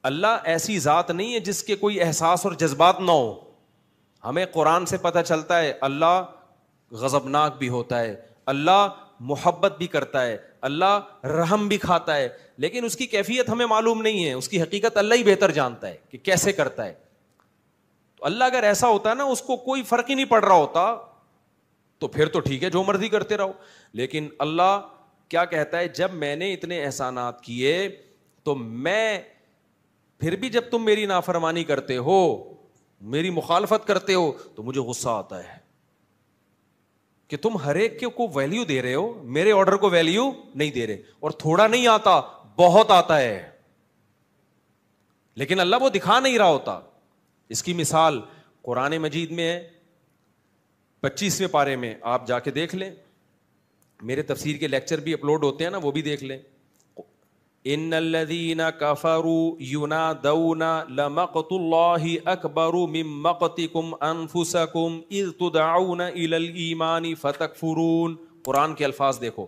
اللہ ایسی ذات نہیں ہے جس کے کوئی احساس اور جذبات نہ ہو. ہمیں قرآن سے پتہ چلتا ہے اللہ غضبناک بھی ہوتا ہے, اللہ محبت بھی کرتا ہے, اللہ رحم بھی کھاتا ہے, لیکن اس کی کیفیت ہمیں معلوم نہیں ہے, اس کی حقیقت اللہ ہی بہتر جانتا ہے کہ کیسے کرتا ہے. تو اللہ اگر ایسا ہوتا ہے نا, اس کو کوئی فرق ہی نہیں پڑ رہا ہوتا, تو پھر تو ٹھیک ہے جو مرضی کرتے رہو. لیکن اللہ کیا کہتا ہے, جب میں نے اتنے احسانات کیے تو میں پھر بھی جب تم میری نافرمانی کرتے ہو, میری مخالفت کرتے ہو, تو مجھے غصہ آتا ہے کہ تم ہر ایک کو ویلیو دے رہے ہو, میرے آرڈر کو ویلیو نہیں دے رہے. اور تھوڑا نہیں آتا, بہت آتا ہے, لیکن اللہ وہ دکھا نہیں رہا ہوتا. اس کی مثال قرآن مجید میں ہے, 25ویں پارے میں, آپ جا کے دیکھ لیں. میرے تفسیر کے لیکچر بھی اپلوڈ ہوتے ہیں نا, وہ بھی دیکھ لیں. ان الذین کفروا ینادون لمقت اللہ اکبر من مقتکم انفسکم اذ تدعون الی الایمان فتکفرون. قرآن کے الفاظ دیکھو.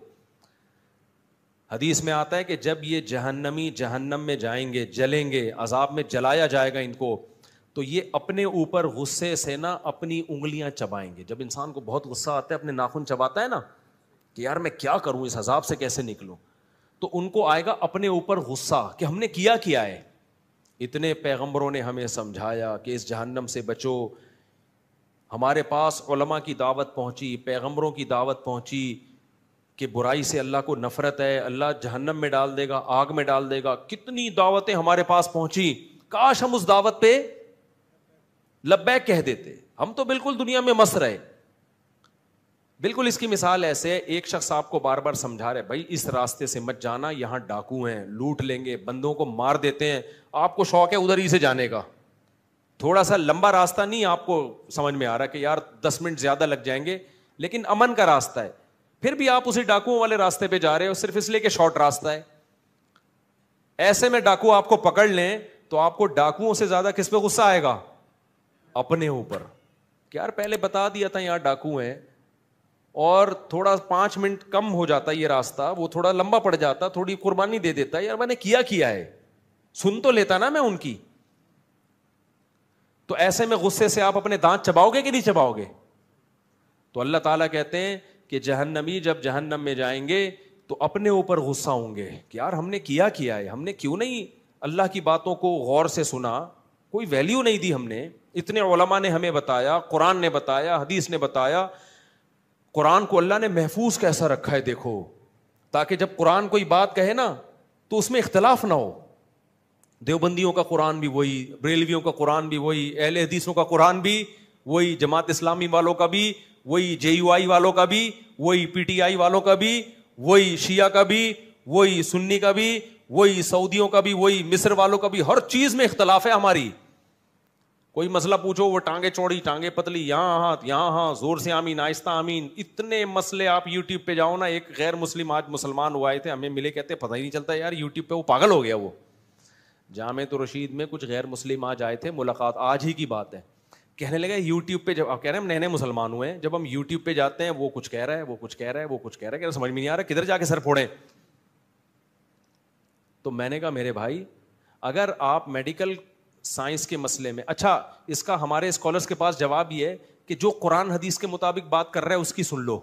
حدیث میں آتا ہے کہ جب یہ جہنمی جہنم میں جائیں گے, جلیں گے, عذاب میں جلایا جائے گا ان کو, تو یہ اپنے اوپر غصے سے نا اپنی انگلیاں چبائیں گے. جب انسان کو بہت غصہ آتا ہے, اپنے ناخن چباتا ہے نا کہ یار میں کیا کروں, اس عذاب سے کیسے نکلوں, تو ان کو آئے گا اپنے اوپر غصہ کہ ہم نے کیا ہے. اتنے پیغمبروں نے ہمیں سمجھایا کہ اس جہنم سے بچو, ہمارے پاس علماء کی دعوت پہنچی, پیغمبروں کی دعوت پہنچی کہ برائی سے اللہ کو نفرت ہے, اللہ جہنم میں ڈال دے گا, آگ میں ڈال دے گا. کتنی دعوتیں ہمارے پاس پہنچی, کاش ہم اس دعوت پہ لبیک کہہ دیتے. ہم تو بالکل دنیا میں مست رہے. بالکل اس کی مثال ایسے, ایک شخص آپ کو بار بار سمجھا رہے بھائی اس راستے سے مت جانا, یہاں ڈاکو ہیں, لوٹ لیں گے, بندوں کو مار دیتے ہیں. آپ کو شوق ہے ادھر ہی سے جانے کا, تھوڑا سا لمبا راستہ نہیں آپ کو سمجھ میں آ رہا کہ یار 10 منٹ زیادہ لگ جائیں گے, لیکن امن کا راستہ ہے, پھر بھی آپ اسی ڈاکوؤں والے راستے پہ جا رہے ہو صرف اس لیے کہ شارٹ راستہ ہے. ایسے میں ڈاکو آپ کو پکڑ لیں تو آپ کو ڈاکوؤں سے زیادہ کس پہ غصہ آئے گا, اپنے اوپر, کہ یار پہلے بتا دیا تھا یہاں ڈاکو ہیں, اور تھوڑا 5 منٹ کم ہو جاتا یہ راستہ, وہ تھوڑا لمبا پڑ جاتا, تھوڑی قربانی دے دیتا, یار میں نے کیا ہے, سن تو لیتا نا میں ان کی. تو ایسے میں غصے سے آپ اپنے دانت چباؤ گے کہ نہیں چباؤ گے؟ تو اللہ تعالیٰ کہتے ہیں کہ جہنمی جب جہنم میں جائیں گے تو اپنے اوپر غصہ ہوں گے کہ یار ہم نے کیا ہے, ہم نے کیوں نہیں اللہ کی باتوں کو غور سے سنا, کوئی ویلیو نہیں دی ہم نے. اتنے علماء نے ہمیں بتایا, قرآن نے بتایا, حدیث نے بتایا. قرآن کو اللہ نے محفوظ کیسا رکھا ہے دیکھو, تاکہ جب قرآن کوئی بات کہے نا تو اس میں اختلاف نہ ہو. دیوبندیوں کا قرآن بھی وہی, بریلویوں کا قرآن بھی وہی, اہل حدیثوں کا قرآن بھی وہی, جماعت اسلامی والوں کا بھی وہی, JUI والوں کا بھی وہی, PTI والوں کا بھی وہی, شیعہ کا بھی وہی, سنی کا بھی وہی, سعودیوں کا بھی وہی, مصر والوں کا بھی. ہر چیز میں اختلاف ہے ہماری. کوئی مسئلہ پوچھو وہ ٹانگیں چوڑی ٹانگیں پتلی, یہاں ہاتھ یہاں ہاں, زور سے آمین آہستہ آمین. اتنے مسئلے آپ یوٹیوب پہ جاؤ نا, ایک غیر مسلم آج مسلمان ہوا تھے, ہمیں ملے, کہتے پتہ ہی نہیں چلتا یار یوٹیوب پہ, وہ پاگل ہو گیا. وہ جامعۃ الرشید میں کچھ غیر مسلم آج آئے تھے, ملاقات آج ہی کی بات ہے, کہنے لگے یوٹیوب پہ, جب آپ کہہ رہے ہیں ہم نئے نئے مسلمان ہوئے ہیں, جب ہم یوٹیوب پہ جاتے ہیں وہ کچھ کہہ رہا ہے, وہ کچھ کہہ رہا ہے, وہ کچھ کہہ رہا ہے, کہ سمجھ میں نہیں آ رہا کدھر جا کے سر پھوڑیں. تو میں نے کہا میرے بھائی اگر آپ میڈیکل سائنس کے مسئلے میں, اچھا اس کا ہمارے اسکالرس کے پاس جواب یہ ہے کہ جو قرآن حدیث کے مطابق بات کر رہا ہے اس کی سن لو.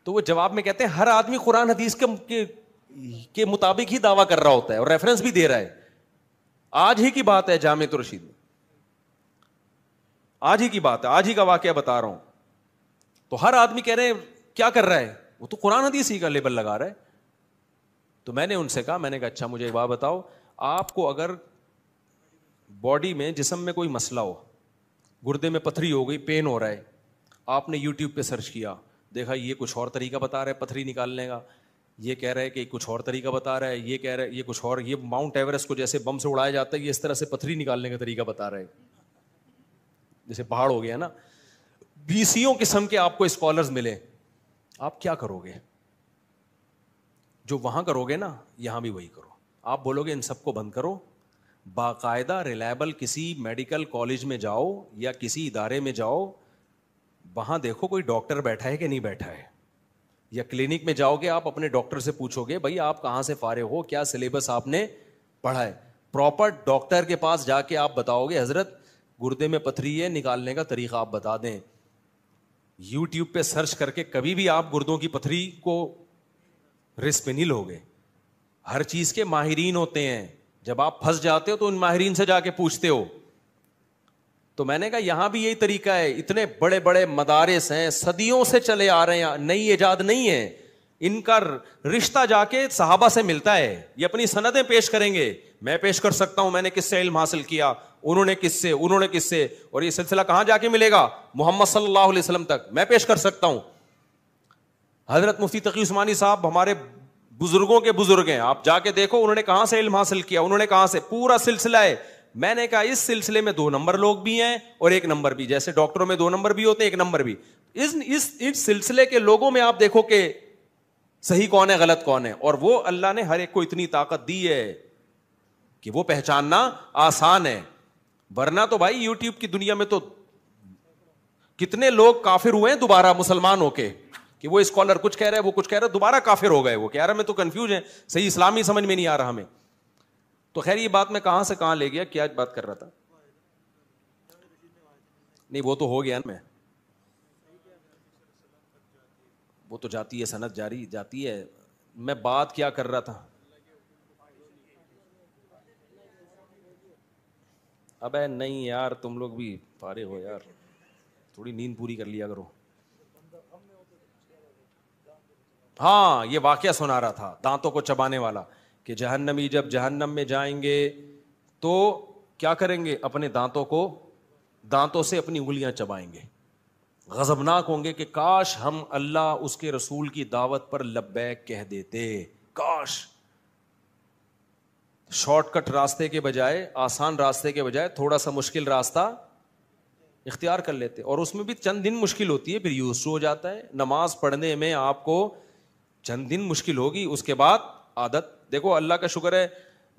تو وہ جواب میں کہتے ہیں ہر آدمی قرآن حدیث کے مطابق ہی دعویٰ کر رہا ہوتا ہے اور ریفرنس بھی دے رہا ہے. آج ہی کی بات ہے جامعۃ الرشید میں, آج ہی کی بات ہے, آج ہی کا واقعہ بتا رہا ہوں. تو ہر آدمی کہہ رہے ہیں کیا کر رہا ہے, وہ تو قرآن حدیث ہی کا لیبل لگا رہا ہے. تو میں نے ان سے کہا, میں نے کہا اچھا مجھے ایک بات بتاؤ, آپ کو اگر باڈی میں جسم میں کوئی مسئلہ ہو, گردے میں پتھری ہو گئی, پین ہو رہا ہے, آپ نے یوٹیوب پہ سرچ کیا, دیکھا یہ کچھ اور طریقہ بتا رہا ہے پتھری نکالنے کا, یہ کہہ رہا ہے کہ کچھ اور طریقہ بتا رہا ہے, یہ کہہ رہا ہے یہ کچھ اور, یہ ماؤنٹ ایوریسٹ کو جیسے بم سے اڑایا جاتا ہے یہ اس طرح سے پتھری نکالنے کا طریقہ بتا رہا ہے, جیسے پہاڑ ہو گیا نا. 20 قسم کے آپ کو اسکالرز ملے, آپ کیا کرو گے؟ جو وہاں کرو گے نا یہاں بھی وہی کرو. آپ بولو گے ان سب کو بند کرو, باقاعدہ ریلائبل کسی میڈیکل کالج میں جاؤ یا کسی ادارے میں جاؤ, وہاں دیکھو کوئی ڈاکٹر بیٹھا ہے کہ نہیں بیٹھا ہے, یا کلینک میں جاؤ گے آپ اپنے ڈاکٹر سے پوچھو گے بھائی آپ کہاں سے فارغ ہو, کیا سلیبس آپ نے پڑھا ہے, پراپر ڈاکٹر کے پاس جا کے آپ بتاؤ گے حضرت گردے میں پتھری ہے, نکالنے کا طریقہ آپ بتا دیں. یوٹیوب پہ سرچ کر کے کبھی بھی آپ گردوں کی پتھری کو رسک پہ نہیں لو گے. ہر چیز کے ماہرین ہوتے ہیں, جب آپ پھنس جاتے ہو تو ان ماہرین سے جا کے پوچھتے ہو. تو میں نے کہا یہاں بھی یہی طریقہ ہے. اتنے بڑے بڑے مدارس ہیں, صدیوں سے چلے آ رہے ہیں, نئی ایجاد نہیں ہے. ان کا رشتہ جا کے صحابہ سے ملتا ہے. یہ اپنی سندیں پیش کریں گے, میں پیش کر سکتا ہوں میں نے کس سے علم حاصل کیا, انہوں نے کس سے, انہوں نے کس سے, اور یہ سلسلہ کہاں جا کے ملے گا, محمد صلی اللہ علیہ وسلم تک میں پیش کر سکتا ہوں. حضرت مفتی تقی عثمانی صاحب ہمارے بزرگوں کے بزرگ ہیں, آپ جا کے دیکھو انہوں نے کہاں سے علم حاصل کیا, انہوں نے کہاں سے, پورا سلسلہ ہے. میں نے کہا اس سلسلے میں 2 نمبر لوگ بھی ہیں اور 1 نمبر بھی, جیسے ڈاکٹروں میں 2 نمبر بھی ہوتے ہیں 1 نمبر بھی. اس سلسلے کے لوگوں میں آپ دیکھو کہ صحیح کون ہے غلط کون ہے, اور وہ اللہ نے ہر ایک کو اتنی طاقت دی ہے کہ وہ پہچاننا آسان ہے. ورنہ تو بھائی یوٹیوب کی دنیا میں تو کتنے لوگ کافر ہوئے ہیں دوبارہ مسلمان ہو کے, کہ وہ اسکالر کچھ کہہ رہے ہیں وہ کچھ کہہ رہے, دوبارہ کافر ہو گئے. وہ کہہ رہا میں تو کنفیوز ہیں, صحیح اسلامی سمجھ میں نہیں آ رہا ہمیں. تو خیر یہ بات میں کہاں سے کہاں لے گیا, کیا بات کر رہا تھا, نہیں وہ تو ہو گیا نا, وہ تو جاتی ہے سند جاری جاتی ہے. میں بات کیا کر رہا تھا, ابے نہیں یار تم لوگ بھی فارغ ہو یار, تھوڑی نیند پوری کر لیا کرو. ہاں یہ واقعہ سنا رہا تھا دانتوں کو چبانے والا, کہ جہنمی جب جہنم میں جائیں گے تو کیا کریں گے, اپنے دانتوں سے اپنی انگلیاں چبائیں گے. غضبناک ہوں گے کہ کاش ہم اللہ اس کے رسول کی دعوت پر لبیک کہہ دیتے, کاش شارٹ کٹ راستے کے بجائے, آسان راستے کے بجائے تھوڑا سا مشکل راستہ اختیار کر لیتے. اور اس میں بھی چند دن مشکل ہوتی ہے, پھر یوز ہو جاتا ہے. نماز پڑھنے میں آپ کو چند دن مشکل ہوگی, اس کے بعد عادت. دیکھو اللہ کا شکر ہے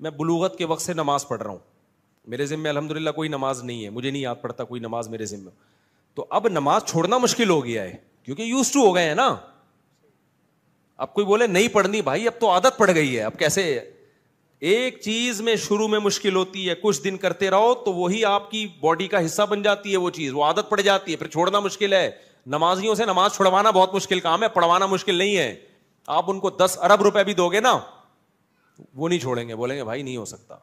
میں بلوغت کے وقت سے نماز پڑھ رہا ہوں, میرے ذمہ الحمدللہ کوئی نماز نہیں ہے, مجھے نہیں یاد پڑتا کوئی نماز میرے ذمہ. تو اب نماز چھوڑنا مشکل ہو گیا ہے کیونکہ یوز ٹو ہو گئے ہیں نا. اب کوئی بولے نہیں پڑھنی, بھائی اب تو عادت پڑ گئی ہے. اب کیسے, ایک چیز میں شروع میں مشکل ہوتی ہے, کچھ دن کرتے رہو تو وہی آپ کی باڈی کا حصہ بن جاتی ہے, وہ چیز وہ عادت پڑ جاتی ہے, پھر چھوڑنا مشکل ہے. نمازیوں سے نماز چھڑوانا بہت مشکل کام ہے, پڑھوانا مشکل نہیں ہے. آپ ان کو 10 ارب روپے بھی دو گے نا, وہ نہیں چھوڑیں گے, بولیں گے بھائی نہیں ہو سکتا.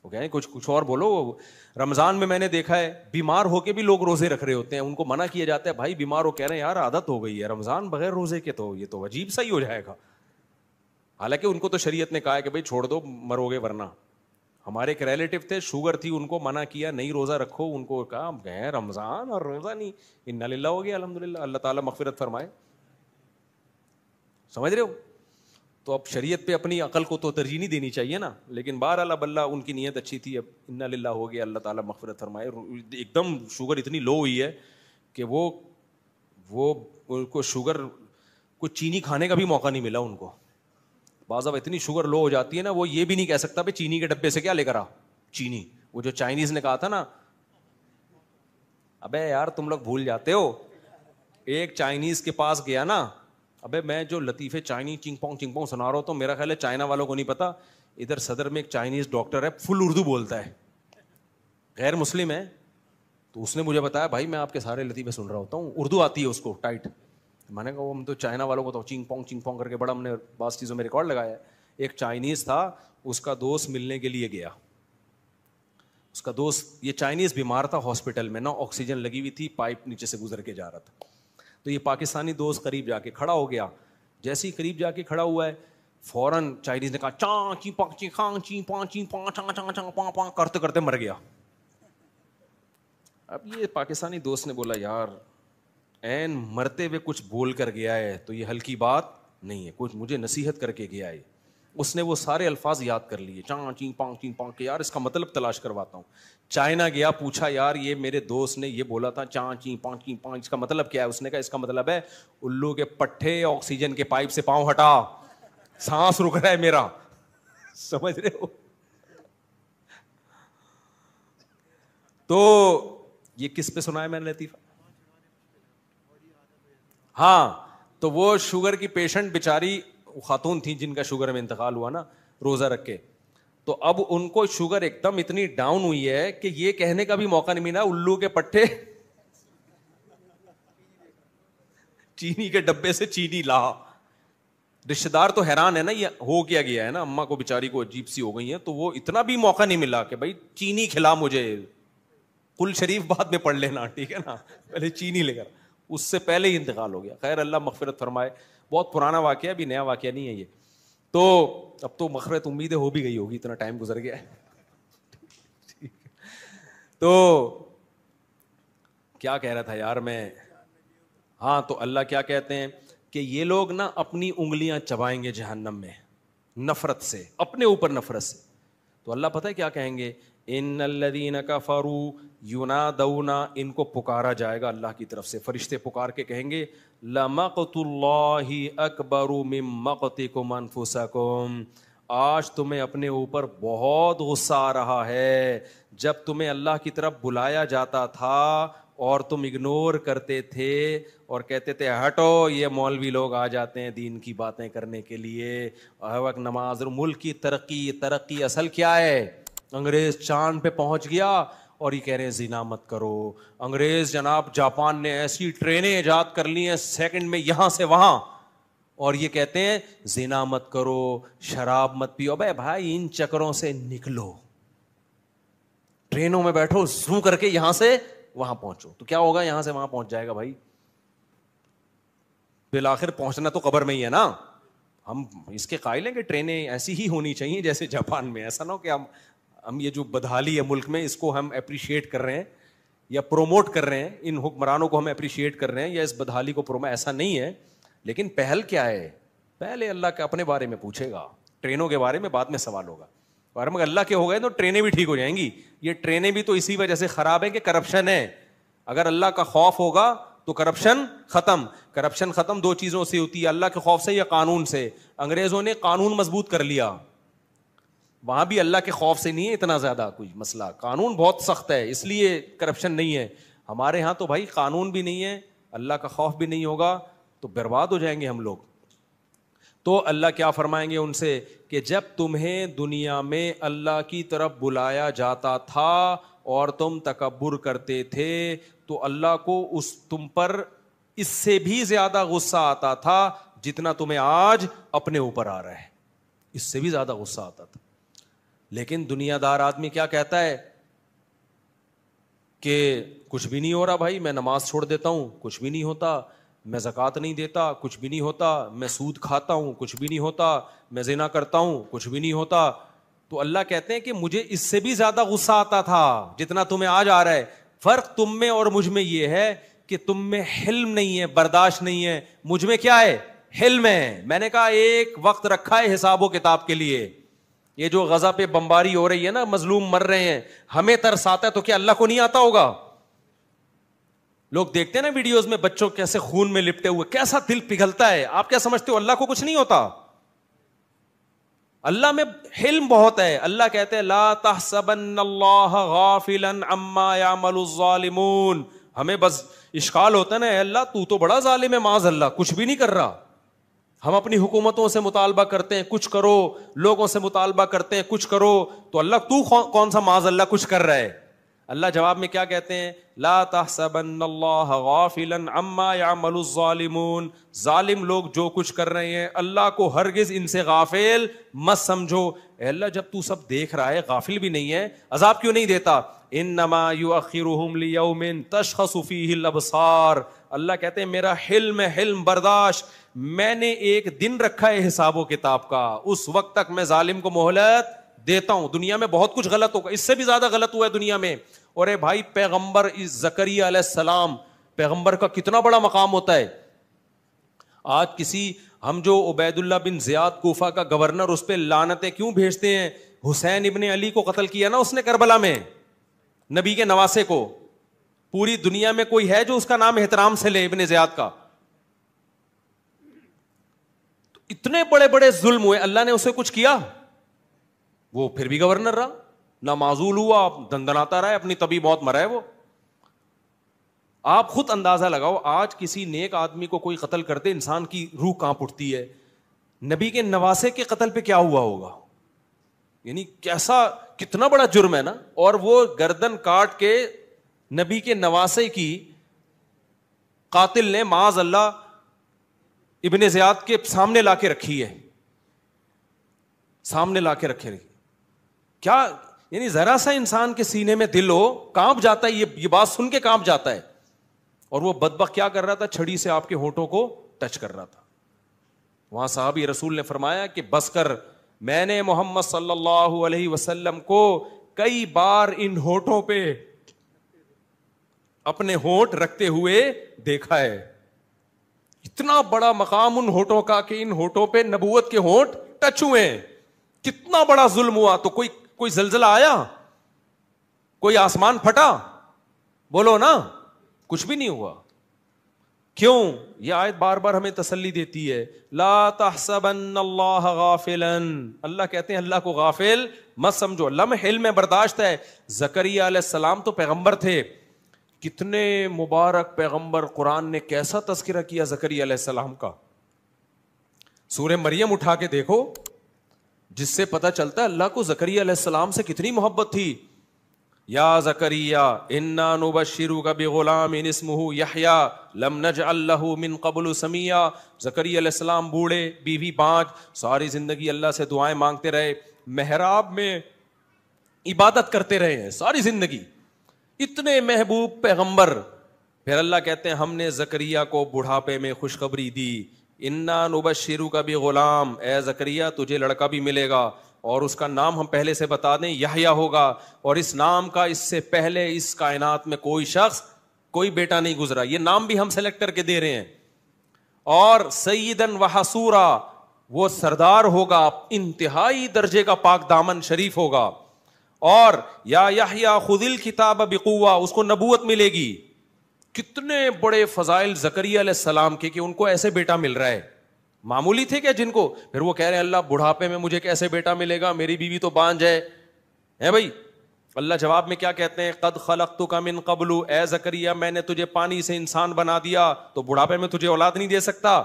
وہ کہیں کچھ اور بولو. رمضان میں نے دیکھا ہے بیمار ہو کے بھی لوگ روزے رکھ رہے ہوتے ہیں, ان کو منع کیا جاتا ہے بھائی بیمار ہو, کہہ رہے ہیں یار عادت ہو گئی ہے رمضان بغیر روزے کے, تو یہ تو عجیب سا ہی ہو جائے گا. حالانکہ ان کو تو شریعت نے کہا ہے کہ بھائی چھوڑ دو مرو گے ورنہ. ہمارے ایک ریلیٹو تھے, شوگر تھی, ان کو منع کیا نہیں روزہ رکھو, ان کو کہا گئے رمضان اور روزہ نہیں, انا للہ ہو گیا الحمدللہ, اللہ تعالیٰ مغفرت فرمائے. سمجھ رہے ہو. تو اب شریعت پہ اپنی عقل کو تو ترجیح نہیں دینی چاہیے نا, لیکن بہرحال اب اللہ ان کی نیت اچھی تھی, اب انا للہ ہو گیا, اللہ تعالیٰ مغفرت فرمائے. ایک دم شوگر اتنی لو ہوئی ہے کہ وہ ان کو شوگر کو چینی کھانے کا بھی موقع نہیں ملا ان کو. بعض اب اتنی شوگر لو ہو جاتی ہے نا, وہ یہ بھی نہیں کہہ سکتا بھائی چینی کے ڈبے سے کیا لے کر آ چینی. وہ جو چائنیز نے کہا تھا نا, ابے یار تم لوگ بھول جاتے ہو, ایک چائنیز کے پاس گیا نا, ابے میں جو لطیفے چائنیز چنگ پونگ سنا رہا ہوں تو میرا خیال ہے چائنا والوں کو نہیں پتا. ادھر صدر میں ایک چائنیز ڈاکٹر ہے, فل اردو بولتا ہے, غیر مسلم ہے. تو اس نے مجھے بتایا بھائی میں آپ کے سارے لطیفے سن رہا ہوتا ہوں, اردو آتی ہے اس کو ٹائٹ. میں نے کہا ہم تو چائنا والوں کو تو چنگ پونگ کر کے بڑا ہم نے بعض چیزوں میں ریکارڈ لگایا ہے. ایک چائنیز تھا, اس کا دوست ملنے کے لیے گیا. اس کا دوست, یہ چائنیز بیمار تھا ہاسپٹل میں نا, آکسیجن لگی ہوئی تھی, پائپ نیچے سے گزر کے جا رہا تھا. تو یہ پاکستانی دوست قریب جا کے کھڑا ہو گیا. جیسے ہی قریب جا کے کھڑا ہوا ہے فوراً چائنیز نے کہا چاں چی پانچ چی خاں چی پانچ چی پانچ چاں چاں چاں پاں پاں کرتے کرتے مر گیا. اب یہ پاکستانی دوست نے بولا یار این مرتے ہوئے کچھ بول کر گیا ہے تو یہ ہلکی بات نہیں ہے, کچھ مجھے نصیحت کر کے گیا ہے. اس نے وہ سارے الفاظ یاد کر لیے, چاں چی پانچ چی پانچ, کہ یار اس کا مطلب تلاش کرواتا ہوں. چائنا گیا, پوچھا یار یہ میرے دوست نے یہ بولا تھا چاں چی پانچ چی پانچ, اس کا مطلب کیا ہے؟ اس نے کہا اس کا مطلب ہے الو کے پٹھے, آکسیجن کے پائپ سے پاؤں ہٹا, سانس رک رہا ہے میرا. سمجھ رہے ہو. تو یہ کس پہ سنا ہے میں نے لطیفہ؟ ہاں, تو وہ شوگر کی پیشنٹ بیچاری خاتون تھیں جن کا شوگر میں انتقال ہوا نا, روزہ رکھ کے. تو اب ان کو شوگر ایک دم اتنی ڈاؤن ہوئی ہے کہ یہ کہنے کا بھی موقع نہیں ملا الو کے پٹھے چینی کے ڈبے سے چینی لا. رشتے دار تو حیران ہے نا یہ ہو کیا گیا ہے نا, اماں کو بیچاری کو عجیب سی ہو گئی ہے, تو وہ اتنا بھی موقع نہیں ملا کہ بھائی چینی کھلا مجھے, کل شریف بعد میں پڑھ لینا, ٹھیک ہے نا, پہلے چینی لے کر, اس سے پہلے ہی انتقال ہو گیا. خیر اللہ مغفرت فرمائے, بہت پرانا واقعہ, ابھی نیا واقعہ نہیں ہے یہ. تو اب تو مغفرت امیدیں ہو بھی گئی ہوگی, اتنا ٹائم گزر گیا ہے. تو کیا کہہ رہا تھا یار میں, ہاں تو اللہ کیا کہتے ہیں کہ یہ لوگ نا اپنی انگلیاں چبائیں گے جہنم میں نفرت سے, اپنے اوپر نفرت سے. تو اللہ پتہ ہے کیا کہیں گے, ان الذین کفروا ینادون, ان کو پکارا جائے گا اللہ کی طرف سے, فرشتے پکار کے کہیں گے لمقت اللہ اکبر من مقتکم انفسکم, آج تمہیں اپنے اوپر بہت غصہ آ رہا ہے, جب تمہیں اللہ کی طرف بلایا جاتا تھا اور تم اگنور کرتے تھے اور کہتے تھے ہٹو, یہ مولوی لوگ آ جاتے ہیں دین کی باتیں کرنے کے لیے, ہر وقت نماز, ملک کی ترقی اصل کیا ہے, انگریز چاند پہ پہنچ گیا اور یہ کہہ رہے ہیں زنا مت کرو, انگریز جناب جاپان نے ایسی ٹرینیں ایجاد کر لی ہیں سیکنڈ میں یہاں سے وہاں, اور یہ کہتے ہیں زنا مت کرو, شراب مت پیو. بھائی بھائی ان چکروں سے نکلو, ٹرینوں میں بیٹھو زوں کر کے یہاں سے وہاں پہنچو, تو کیا ہوگا, یہاں سے وہاں پہنچ جائے گا بھائی, بالآخر پہنچنا تو قبر میں ہی ہے نا. ہم اس کے قائل ہیں کہ ٹرینیں ایسی ہی ہونی چاہیے جیسے جاپان میں, ایسا نہ ہو کہ ہم یہ جو بدحالی ہے ملک میں اس کو ہم اپریشیٹ کر رہے ہیں یا پروموٹ کر رہے ہیں, ان حکمرانوں کو ہم اپریشیٹ کر رہے ہیں یا اس بدحالی کو پروموٹ, ایسا نہیں ہے. لیکن پہل کیا ہے, پہلے اللہ کے اپنے بارے میں پوچھے گا, ٹرینوں کے بارے میں بعد میں سوال ہوگا. اور ہم اللہ کے ہو گئے تو ٹرینیں بھی ٹھیک ہو جائیں گی. یہ ٹرینیں بھی تو اسی وجہ سے خراب ہے کہ کرپشن ہے. اگر اللہ کا خوف ہوگا تو کرپشن ختم. کرپشن ختم دو چیزوں سے ہوتی ہے, اللہ کے خوف سے یا قانون سے. انگریزوں نے قانون مضبوط کر لیا, وہاں بھی اللہ کے خوف سے نہیں ہے اتنا زیادہ کوئی مسئلہ, قانون بہت سخت ہے اس لیے کرپشن نہیں ہے. ہمارے ہاں تو بھائی قانون بھی نہیں ہے, اللہ کا خوف بھی نہیں ہوگا, تو برباد ہو جائیں گے ہم لوگ. تو اللہ کیا فرمائیں گے ان سے کہ جب تمہیں دنیا میں اللہ کی طرف بلایا جاتا تھا اور تم تکبر کرتے تھے تو اللہ کو تم پر اس سے بھی زیادہ غصہ آتا تھا جتنا تمہیں آج اپنے اوپر آ رہا ہے, اس سے بھی زیادہ غصہ آتا تھا. لیکن دنیا دار آدمی کیا کہتا ہے کہ کچھ بھی نہیں ہو رہا بھائی, میں نماز چھوڑ دیتا ہوں کچھ بھی نہیں ہوتا, میں زکوٰۃ نہیں دیتا کچھ بھی نہیں ہوتا, میں سود کھاتا ہوں کچھ بھی نہیں ہوتا, میں زنا کرتا ہوں کچھ بھی نہیں ہوتا. تو اللہ کہتے ہیں کہ مجھے اس سے بھی زیادہ غصہ آتا تھا جتنا تمہیں آج آ رہا ہے. فرق تم میں اور مجھ میں یہ ہے کہ تم میں حلم نہیں ہے, برداشت نہیں ہے, مجھ میں کیا ہے, حلم ہے. میں نے کہا ایک وقت رکھا ہے حساب و کتاب کے لیے. یہ جو غزہ پہ بمباری ہو رہی ہے نا, مظلوم مر رہے ہیں, ہمیں ترس آتا ہے تو کیا اللہ کو نہیں آتا ہوگا؟ لوگ دیکھتے ہیں نا ویڈیوز میں بچوں کیسے خون میں لپٹے ہوئے, کیسا دل پگھلتا ہے. آپ کیا سمجھتے ہو اللہ کو کچھ نہیں ہوتا؟ اللہ میں حلم بہت ہے. اللہ کہتے ہیں لا تحسبن اللہ غافلا عما يعمل الظالمون. ہمیں بس اشکال ہوتا ہے نا, اے اللہ تو تو بڑا ظالم ہے, معاذ اللہ کچھ بھی نہیں کر رہا. ہم اپنی حکومتوں سے مطالبہ کرتے ہیں کچھ کرو, لوگوں سے مطالبہ کرتے ہیں کچھ کرو, تو اللہ تو کون سا معاذ اللہ کچھ کر رہا ہے؟ اللہ جواب میں کیا کہتے ہیں, لا تحسبن اللہ غافلا عما يعمل الظالمون. ظالم لوگ جو کچھ کر رہے ہیں اللہ کو ہرگز ان سے غافل مت سمجھو. اے اللہ جب تو سب دیکھ رہا ہے, غافل بھی نہیں ہے, عذاب کیوں نہیں دیتا؟ انما یؤخرهم لیوم تشخص فیہ الابصار. اللہ کہتے ہیں میرا حلم ہے, حلم برداشت, میں نے ایک دن رکھا ہے حساب و کتاب کا, اس وقت تک میں ظالم کو مہلت دیتا ہوں. دنیا میں بہت کچھ غلط ہوگا, اس سے بھی زیادہ غلط ہوا ہے دنیا میں. اور اے بھائی پیغمبر زکریا علیہ السلام, پیغمبر کا کتنا بڑا مقام ہوتا ہے. آج کسی ہم جو عبید اللہ بن زیاد کوفہ کا گورنر, اس پہ لعنتیں کیوں بھیجتے ہیں؟ حسین ابن علی کو قتل کیا نا اس نے کربلا میں, نبی کے نواسے کو. پوری دنیا میں کوئی ہے جو اس کا نام احترام سے لے ابن زیاد کا؟ تو اتنے بڑے بڑے ظلم ہوئے, اللہ نے اسے کچھ کیا؟ وہ پھر بھی گورنر رہا, نہ معزول ہوا, دندناتا رہا ہے, اپنی طبی موت مرا ہے وہ. آپ خود اندازہ لگاؤ, آج کسی نیک آدمی کو کوئی قتل کرتے انسان کی روح کانپ اٹھتی ہے, نبی کے نواسے کے قتل پہ کیا ہوا ہوگا؟ یعنی کیسا, کتنا بڑا جرم ہے نا. اور وہ گردن کاٹ کے نبی کے نواسے کی قاتل نے معاذ اللہ ابن زیاد کے سامنے لا کے رکھی ہے, سامنے لا کے رکھے. کیا یعنی ذرا سا انسان کے سینے میں دل ہو, کانپ جاتا ہے, یہ بات سن کے کانپ جاتا ہے. اور وہ بدبخت کیا کر رہا تھا, چھڑی سے آپ کے ہونٹوں کو ٹچ کر رہا تھا. وہاں صحابی رسول نے فرمایا کہ بس کر, میں نے محمد صلی اللہ علیہ وسلم کو کئی بار ان ہونٹوں پہ اپنے ہونٹ رکھتے ہوئے دیکھا ہے. اتنا بڑا مقام ان ہونٹوں کا کہ ان ہونٹوں پہ نبوت کے ہونٹ ٹچ ہوئے ہیں. کتنا بڑا ظلم ہوا. تو کوئی زلزلہ آیا, کوئی آسمان پھٹا, بولو نا, کچھ بھی نہیں ہوا. کیوں؟ یہ آیت بار بار ہمیں تسلی دیتی ہے, لا تحسبن اللہ غافلا, اللہ کہتے ہیں اللہ کو غافل مت سمجھو. لمح علم برداشت ہے. زکریا علیہ السلام تو پیغمبر تھے, کتنے مبارک پیغمبر, قرآن نے کیسا تذکرہ کیا زکریا علیہ السلام کا. سورہ مریم اٹھا کے دیکھو, جس سے پتہ چلتا ہے اللہ کو زکریا علیہ السلام سے کتنی محبت تھی. یا زکریا انا نبشرک بغلام اسمہ یحییٰ لم نجعل لہ من قبل سمیہ. زکریا علیہ السلام بوڑھے, بیوی بانج, ساری زندگی اللہ سے دعائیں مانگتے رہے, محراب میں عبادت کرتے رہے ہیں ساری زندگی, اتنے محبوب پیغمبر. پھر اللہ کہتے ہیں ہم نے زکریا کو بڑھاپے میں خوشخبری دی, انا نبشرک بغلام, اے زکریا تجھے لڑکا بھی ملے گا, اور اس کا نام ہم پہلے سے بتا دیں یحییٰ ہوگا. اور اس نام کا اس سے پہلے اس کائنات میں کوئی شخص, کوئی بیٹا نہیں گزرا. یہ نام بھی ہم سلیکٹ کر کے دے رہے ہیں. اور سیدن و حصورا, وہ سردار ہوگا, انتہائی درجے کا پاک دامن شریف ہوگا. اور یا یحییٰ خذ الکتاب بقوہ, اس کو نبوت ملے گی. کتنے بڑے فضائل زکریا علیہ السلام کے کہ ان کو ایسے بیٹا مل رہا ہے. معمولی تھے کیا جن کو؟ پھر وہ کہہ رہے ہیں اللہ بڑھاپے میں مجھے کیسے بیٹا ملے گا, میری بیوی تو بانج ہے بھائی. اللہ جواب میں کیا کہتے ہیں, قد خلقتک من قبل, اے زکریا میں نے تجھے پانی سے انسان بنا دیا, تو بڑھاپے میں تجھے اولاد نہیں دے سکتا.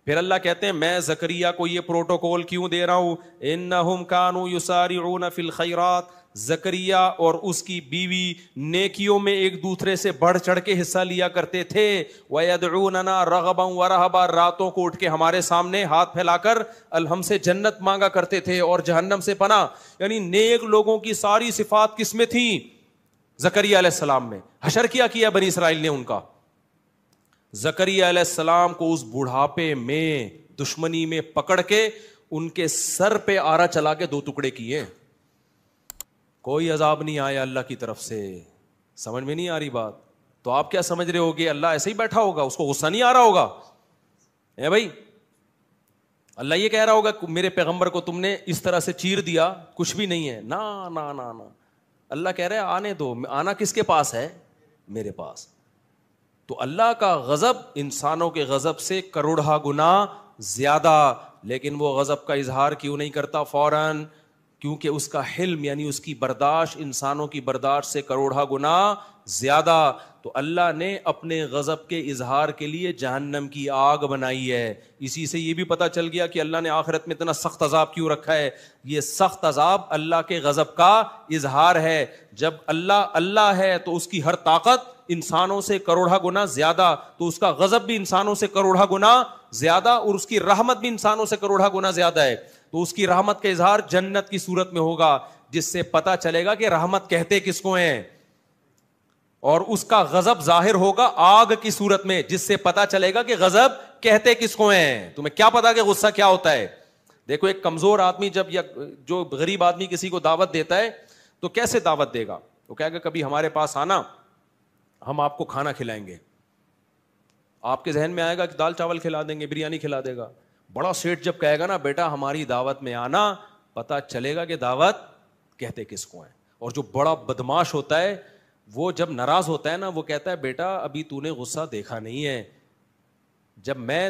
پھر اللہ کہتے ہیں میں زکریا کو یہ پروٹوکول کیوں دے رہا ہوں, انہم کانوا یسارعون فی الخیرات, زکریا اور اس کی بیوی نیکیوں میں ایک دوسرے سے بڑھ چڑھ کے حصہ لیا کرتے تھے. وَيَدْعُونَنَا رَغَبًا وَرَهَبًا, راتوں کو اٹھ کے ہمارے سامنے ہاتھ پھیلا کر ہم سے جنت مانگا کرتے تھے اور جہنم سے پناہ. یعنی نیک لوگوں کی ساری صفات کس میں تھیں؟ زکریا علیہ السلام میں. حشر کیا بنی اسرائیل نے ان کا. زکریا علیہ السلام کو اس بڑھاپے میں دشمنی میں پکڑ کے ان کے سر پہ آرا چلا کے 2 ٹکڑے کیے. کوئی عذاب نہیں آیا اللہ کی طرف سے. سمجھ میں نہیں آ رہی بات؟ تو آپ کیا سمجھ رہے ہوگے اللہ ایسے ہی بیٹھا ہوگا, اس کو غصہ نہیں آ رہا ہوگا؟ اے بھائی, اللہ یہ کہہ رہا ہوگا میرے پیغمبر کو تم نے اس طرح سے چیر دیا, کچھ بھی نہیں ہے. نا نا نا نا, اللہ کہہ رہا ہے آنے دو. آنا کس کے پاس ہے؟ میرے پاس. تو اللہ کا غضب انسانوں کے غضب سے کروڑہ گنا زیادہ, لیکن وہ غضب کا اظہار کیوں نہیں کرتا فوراً؟ کیونکہ اس کا حلم یعنی اس کی برداشت انسانوں کی برداشت سے کروڑہ گنا زیادہ. تو اللہ نے اپنے غضب کے اظہار کے لیے جہنم کی آگ بنائی ہے. اسی سے یہ بھی پتہ چل گیا کہ اللہ نے آخرت میں اتنا سخت عذاب کیوں رکھا ہے. یہ سخت عذاب اللہ کے غضب کا اظہار ہے. جب اللہ ہے تو اس کی ہر طاقت انسانوں سے کروڑہ گنا زیادہ, تو اس کا غضب بھی انسانوں سے کروڑہ گنا زیادہ, اور اس کی رحمت بھی انسانوں سے کروڑہ گنا زیادہ ہے. تو اس کی رحمت کا اظہار جنت کی صورت میں ہوگا, جس سے پتہ چلے گا کہ رحمت کہتے کس کو ہیں. اور اس کا غضب ظاہر ہوگا آگ کی صورت میں, جس سے پتہ چلے گا کہ غضب کہتے کس کو ہیں. تمہیں کیا پتا کہ غصہ کیا ہوتا ہے؟ دیکھو ایک کمزور آدمی جب یا جو غریب آدمی کسی کو دعوت دیتا ہے تو کیسے دعوت دے گا؟ وہ کہے گا کبھی ہمارے پاس آنا, ہم آپ کو کھانا کھلائیں گے. آپ کے ذہن میں آئے گا کہ دال چاول کھلا دیں گے, بریانی کھلا دے گا. بڑا سیٹ جب کہے گا نا بیٹا ہماری دعوت میں آنا, پتا چلے گا کہ دعوت کہتے کس کو ہیں. اور جو بڑا بدماش ہوتا ہے وہ جب ناراض ہوتا ہے نا, وہ کہتا ہے بیٹا ابھی تو نے غصہ دیکھا نہیں ہے, جب میں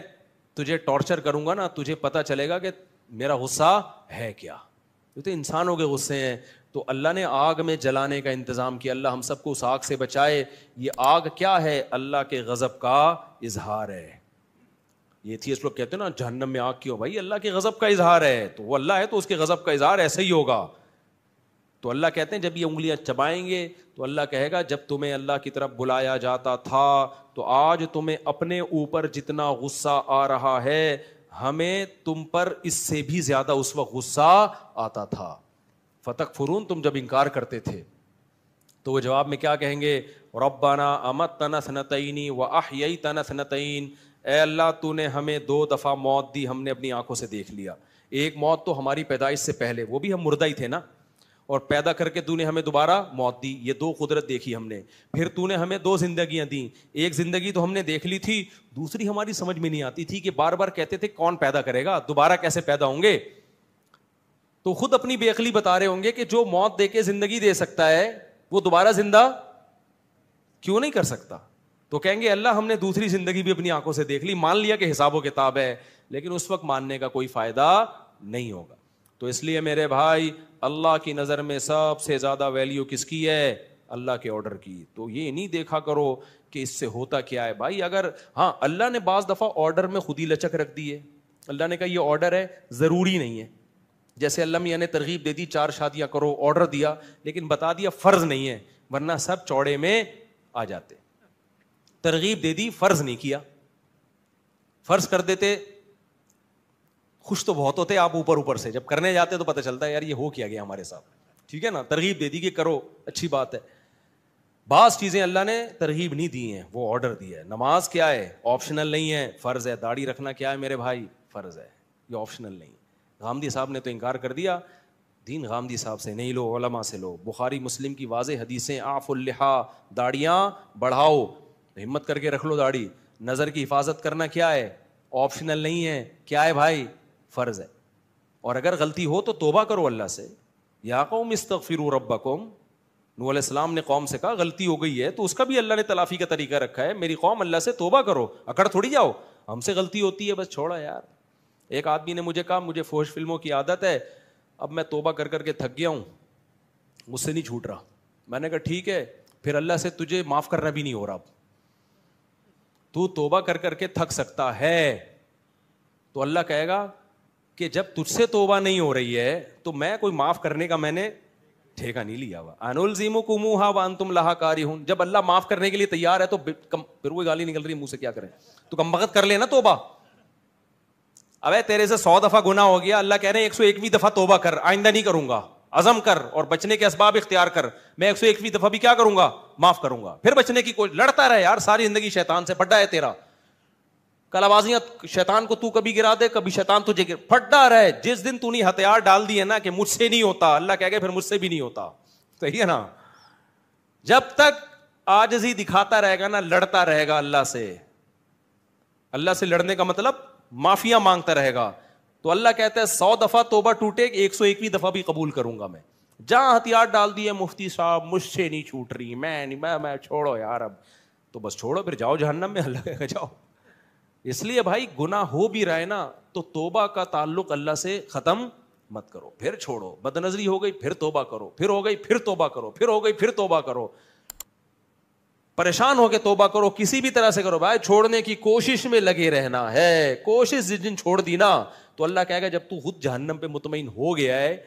تجھے ٹارچر کروں گا نا تجھے پتا چلے گا کہ میرا غصہ ہے کیا. یہ تو انسانوں کے غصے ہیں. تو اللہ نے آگ میں جلانے کا انتظام کیا. اللہ ہم سب کو اس آگ سے بچائے. یہ آگ کیا ہے؟ اللہ کے غضب کا اظہار ہے. یہ تھی اس لوگ کہتے ہیں نا جہنم میں آگ کیوں؟ بھائی اللہ کے غضب کا اظہار ہے, تو وہ اللہ ہے تو اس کے غضب کا اظہار ایسے ہی ہوگا. تو اللہ کہتے ہیں جب یہ انگلیاں چبائیں گے تو اللہ کہے گا جب تمہیں اللہ کی طرف بلایا جاتا تھا تو آج تمہیں اپنے اوپر جتنا غصہ آ رہا ہے ہمیں تم پر اس سے بھی زیادہ اس وقت غصہ آتا تھا. فتکفرون, تم جب انکار کرتے تھے تو وہ جواب میں کیا کہیں گے؟ ربنا امتنا اثنتین واحییتنا اثنتین, اے اللہ تو نے ہمیں 2 دفعہ موت دی, ہم نے اپنی آنکھوں سے دیکھ لیا. ایک موت تو ہماری پیدائش سے پہلے, وہ بھی ہم مردہ ہی تھے نا, اور پیدا کر کے تو نے ہمیں دوبارہ موت دی, یہ 2 قدرت دیکھی ہم نے. پھر تو نے ہمیں 2 زندگیاں دیں, ایک زندگی تو ہم نے دیکھ لی تھی, دوسری ہماری سمجھ میں نہیں آتی تھی کہ بار بار کہتے تھے کون پیدا کرے گا, دوبارہ کیسے پیدا ہوں گے. تو خود اپنی بے عقلی بتا رہے ہوں گے کہ جو موت دے کے زندگی دے سکتا ہے وہ دوبارہ زندہ کیوں نہیں کر سکتا. تو کہیں گے اللہ ہم نے دوسری زندگی بھی اپنی آنکھوں سے دیکھ لی, مان لیا کہ حساب و کتاب ہے, لیکن اس وقت ماننے کا کوئی فائدہ نہیں ہوگا. تو اس لیے میرے بھائی اللہ کی نظر میں سب سے زیادہ ویلیو کس کی ہے؟ اللہ کے آرڈر کی. تو یہ نہیں دیکھا کرو کہ اس سے ہوتا کیا ہے بھائی. اگر ہاں اللہ نے بعض دفعہ آرڈر میں خود ہی لچک رکھ دی ہے, اللہ نے کہا یہ آرڈر ہے, ضروری نہیں ہے. جیسے اللہ میاں نے ترغیب دے دی 4 شادیاں کرو, آرڈر دیا, لیکن بتا دیا فرض نہیں ہے, ورنہ سب چوڑے میں آ جاتے. ترغیب دے دی, فرض نہیں کیا. فرض کر دیتے خوش تو بہت ہوتے آپ اوپر اوپر سے, جب کرنے جاتے تو پتہ چلتا ہے یار یہ ہو کیا گیا ہمارے ساتھ. ٹھیک ہے نا, ترغیب دے دی کہ کرو, اچھی بات ہے. بعض چیزیں اللہ نے ترغیب نہیں دی ہیں, وہ آرڈر دیا ہے. نماز کیا ہے؟ آپشنل نہیں ہے, فرض ہے. داڑھی رکھنا کیا ہے میرے بھائی؟ فرض ہے, یہ آپشنل نہیں. غامدی صاحب نے تو انکار کر دیا, دین غامدی صاحب سے نہیں لو, علماء سے لو. بخاری مسلم کی واضح حدیثیں, اعفوا اللحا, داڑیاں بڑھاؤ, ہمت کر کے رکھ لو داڑھی. نظر کی حفاظت کرنا کیا ہے؟ آپشنل نہیں ہے, کیا ہے بھائی؟ فرض ہے. اور اگر غلطی ہو تو توبہ کرو اللہ سے. یا قوم استغفروا ربکم, نوح علیہ السلام نے قوم سے کہا غلطی ہو گئی ہے, تو اس کا بھی اللہ نے تلافی کا طریقہ رکھا ہے. میری قوم اللہ سے توبہ کرو, اکڑ تھوڑی جاؤ ہم سے غلطی ہوتی ہے بس چھوڑا یار. ایک آدمی نے مجھے کہا مجھے فوش فلموں کی عادت ہے, اب میں توبہ کر کر کے تھک گیا ہوں, مجھ سے نہیں چھوٹ رہا. میں نے کہا ٹھیک ہے, پھر اللہ سے تجھے معاف کرنا بھی نہیں ہو رہا. تو توبہ کر کر کے تھک سکتا ہے, تو اللہ کہے گا کہ جب تجھ سے توبہ نہیں ہو رہی ہے تو میں کوئی معاف کرنے کا میں نے ٹھیکہ نہیں لیا ہوا. انلزمکموہا وانتم لہا کارہون, جب اللہ معاف کرنے کے لیے تیار ہے تو پھر وہی گالی نکل رہی ہے منہ سے, کیا کریں؟ تو کم بخت کر لینا توبہ. ابے تیرے سے 100 دفعہ گناہ ہو گیا, اللہ کہہ رہے ہیں 101ویں دفعہ توبہ کر, آئندہ نہیں کروں گا. عزم کر اور بچنے کے اسباب اختیار کر, میں 101ویں دفعہ بھی کیا کروں گا؟ معاف کروں گا. پھر بچنے کی کوئی, لڑتا رہے یار ساری زندگی شیطان سے, پھڈا ہے تیرا. کلابازیاں شیطان کو تو کبھی گرا دے, کبھی شیطان تجھے پھڈا رہے. جس دن تو نے ہتھیار ڈال دیے نا کہ مجھ سے نہیں ہوتا, اللہ کہہ گئے پھر مجھ سے بھی نہیں ہوتا. صحیح ہے نا؟ جب تک عاجزی دکھاتا رہے گا نا, لڑتا رہے گا اللہ سے. اللہ سے لڑنے کا مطلب معافیاں مانگتا رہے گا. تو اللہ کہتا ہے 100 دفعہ توبہ ٹوٹے, 101ویں دفعہ بھی قبول کروں گا میں. جہاں ہتھیار ڈال دیے مفتی صاحب مجھ سے نہیں چھوٹ رہی, میں چھوڑو یار, اب تو بس چھوڑو, پھر جاؤ جہنم میں, اللہ کہے گا جاؤ. اس لیے بھائی گناہ ہو بھی رہا ہے نا تو توبہ کا تعلق اللہ سے ختم مت کرو, پھر چھوڑو. بد نظری ہو گئی پھر توبہ کرو, پھر ہو گئی پھر توبہ کرو, پھر ہو گئی پھر توبہ کرو. پریشان ہو کے توبہ کرو, کسی بھی طرح سے کرو بھائی, چھوڑنے کی کوشش میں لگے رہنا ہے. کوشش جس دن چھوڑ دی نا تو اللہ کہے گا جب تو خود جہنم پہ مطمئن ہو گیا ہے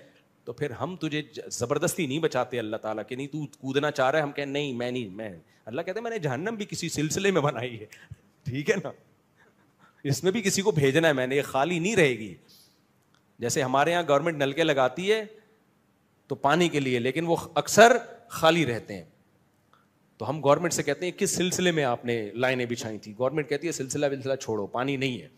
تو پھر ہم تجھے زبردستی نہیں بچاتے. اللہ تعالیٰ کہ نہیں تو کودنا چاہ رہا ہے, ہم کہیں نہیں میں نہیں, میں اللہ کہتے ہیں میں نے جہنم بھی کسی سلسلے میں بنائی ہے. ٹھیک ہے نا, اس میں بھی کسی کو بھیجنا ہے میں نے, یہ خالی نہیں رہے گی. جیسے ہمارے یہاں گورنمنٹ نلکے لگاتی ہے تو پانی کے لیے, لیکن وہ اکثر خالی رہتے ہیں. تو ہم گورنمنٹ سے کہتے ہیں کس سلسلے میں آپ نے لائنیں بچھائی تھی, گورنمنٹ کہتی ہے سلسلہ چھوڑو, پانی نہیں ہے.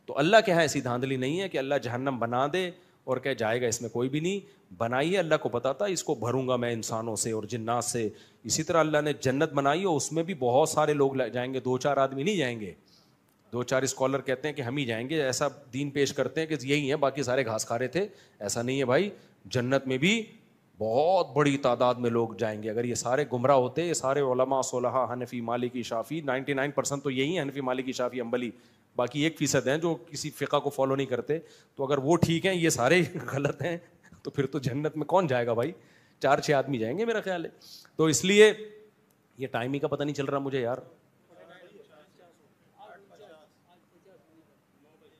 تو اللہ کے یہاں ایسی دھاندلی نہیں ہے کہ اللہ جہنم بنا دے اور کہ جائے گا اس میں کوئی بھی نہیں. بنائی ہے اللہ کو پتا تھا اس کو بھروں گا میں انسانوں سے اور جنات سے. اسی طرح اللہ نے جنت بنائی اور اس میں بھی بہت سارے لوگ جائیں گے, 2-4 آدمی نہیں جائیں گے. 2-4 اسکالر کہتے ہیں کہ ہم ہی جائیں گے, ایسا دین پیش کرتے ہیں کہ یہی ہے باقی سارے گھاس کھا رہے تھے. ایسا نہیں ہے بھائی, جنت میں بھی بہت بڑی تعداد میں لوگ جائیں گے. اگر یہ سارے گمراہ ہوتے, یہ سارے علماء صلحاء حنفی مالکی شافعی 99% تو یہی ہیں, حنفی مالکی شافعی حنبلی, باقی 1% ہیں جو کسی فقہ کو فالو نہیں کرتے. تو اگر وہ ٹھیک ہیں, یہ سارے غلط ہیں, تو پھر تو جنت میں کون جائے گا بھائی؟ 4-6 آدمی جائیں گے میرا خیال ہے. تو اس لیے یہ ٹائم ہی کا پتہ نہیں چل رہا مجھے یار.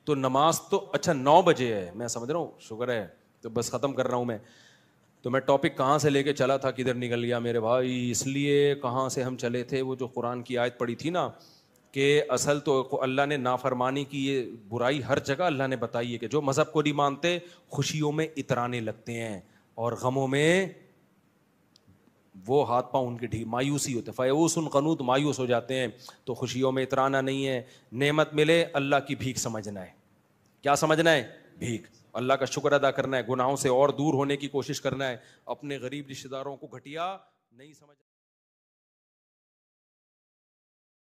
تو نماز تو اچھا 9 بجے ہے, میں سمجھ رہا ہوں, شکر ہے, تو بس ختم کر رہا ہوں میں. تو میں ٹاپک کہاں سے لے کے چلا تھا کدھر نکل گیا میرے بھائی. اس لیے کہاں سے ہم چلے تھے, وہ جو قرآن کی آیت پڑھی تھی نا کہ اصل تو اللہ نے نافرمانی کی یہ برائی ہر جگہ اللہ نے بتائی ہے کہ جو مذہب کو نہیں مانتے خوشیوں میں اترانے لگتے ہیں اور غموں میں وہ ہاتھ پاؤں ان کے مایوسی ہوتے, فیئوس قنوط, مایوس ہو جاتے ہیں. تو خوشیوں میں اترانا نہیں ہے, نعمت ملے اللہ کی بھیک سمجھنا ہے. کیا سمجھنا ہے؟ بھیک. اللہ کا شکر ادا کرنا ہے, گناہوں سے اور دور ہونے کی کوشش کرنا ہے, اپنے غریب رشتہ داروں کو گھٹیا نہیں سمجھ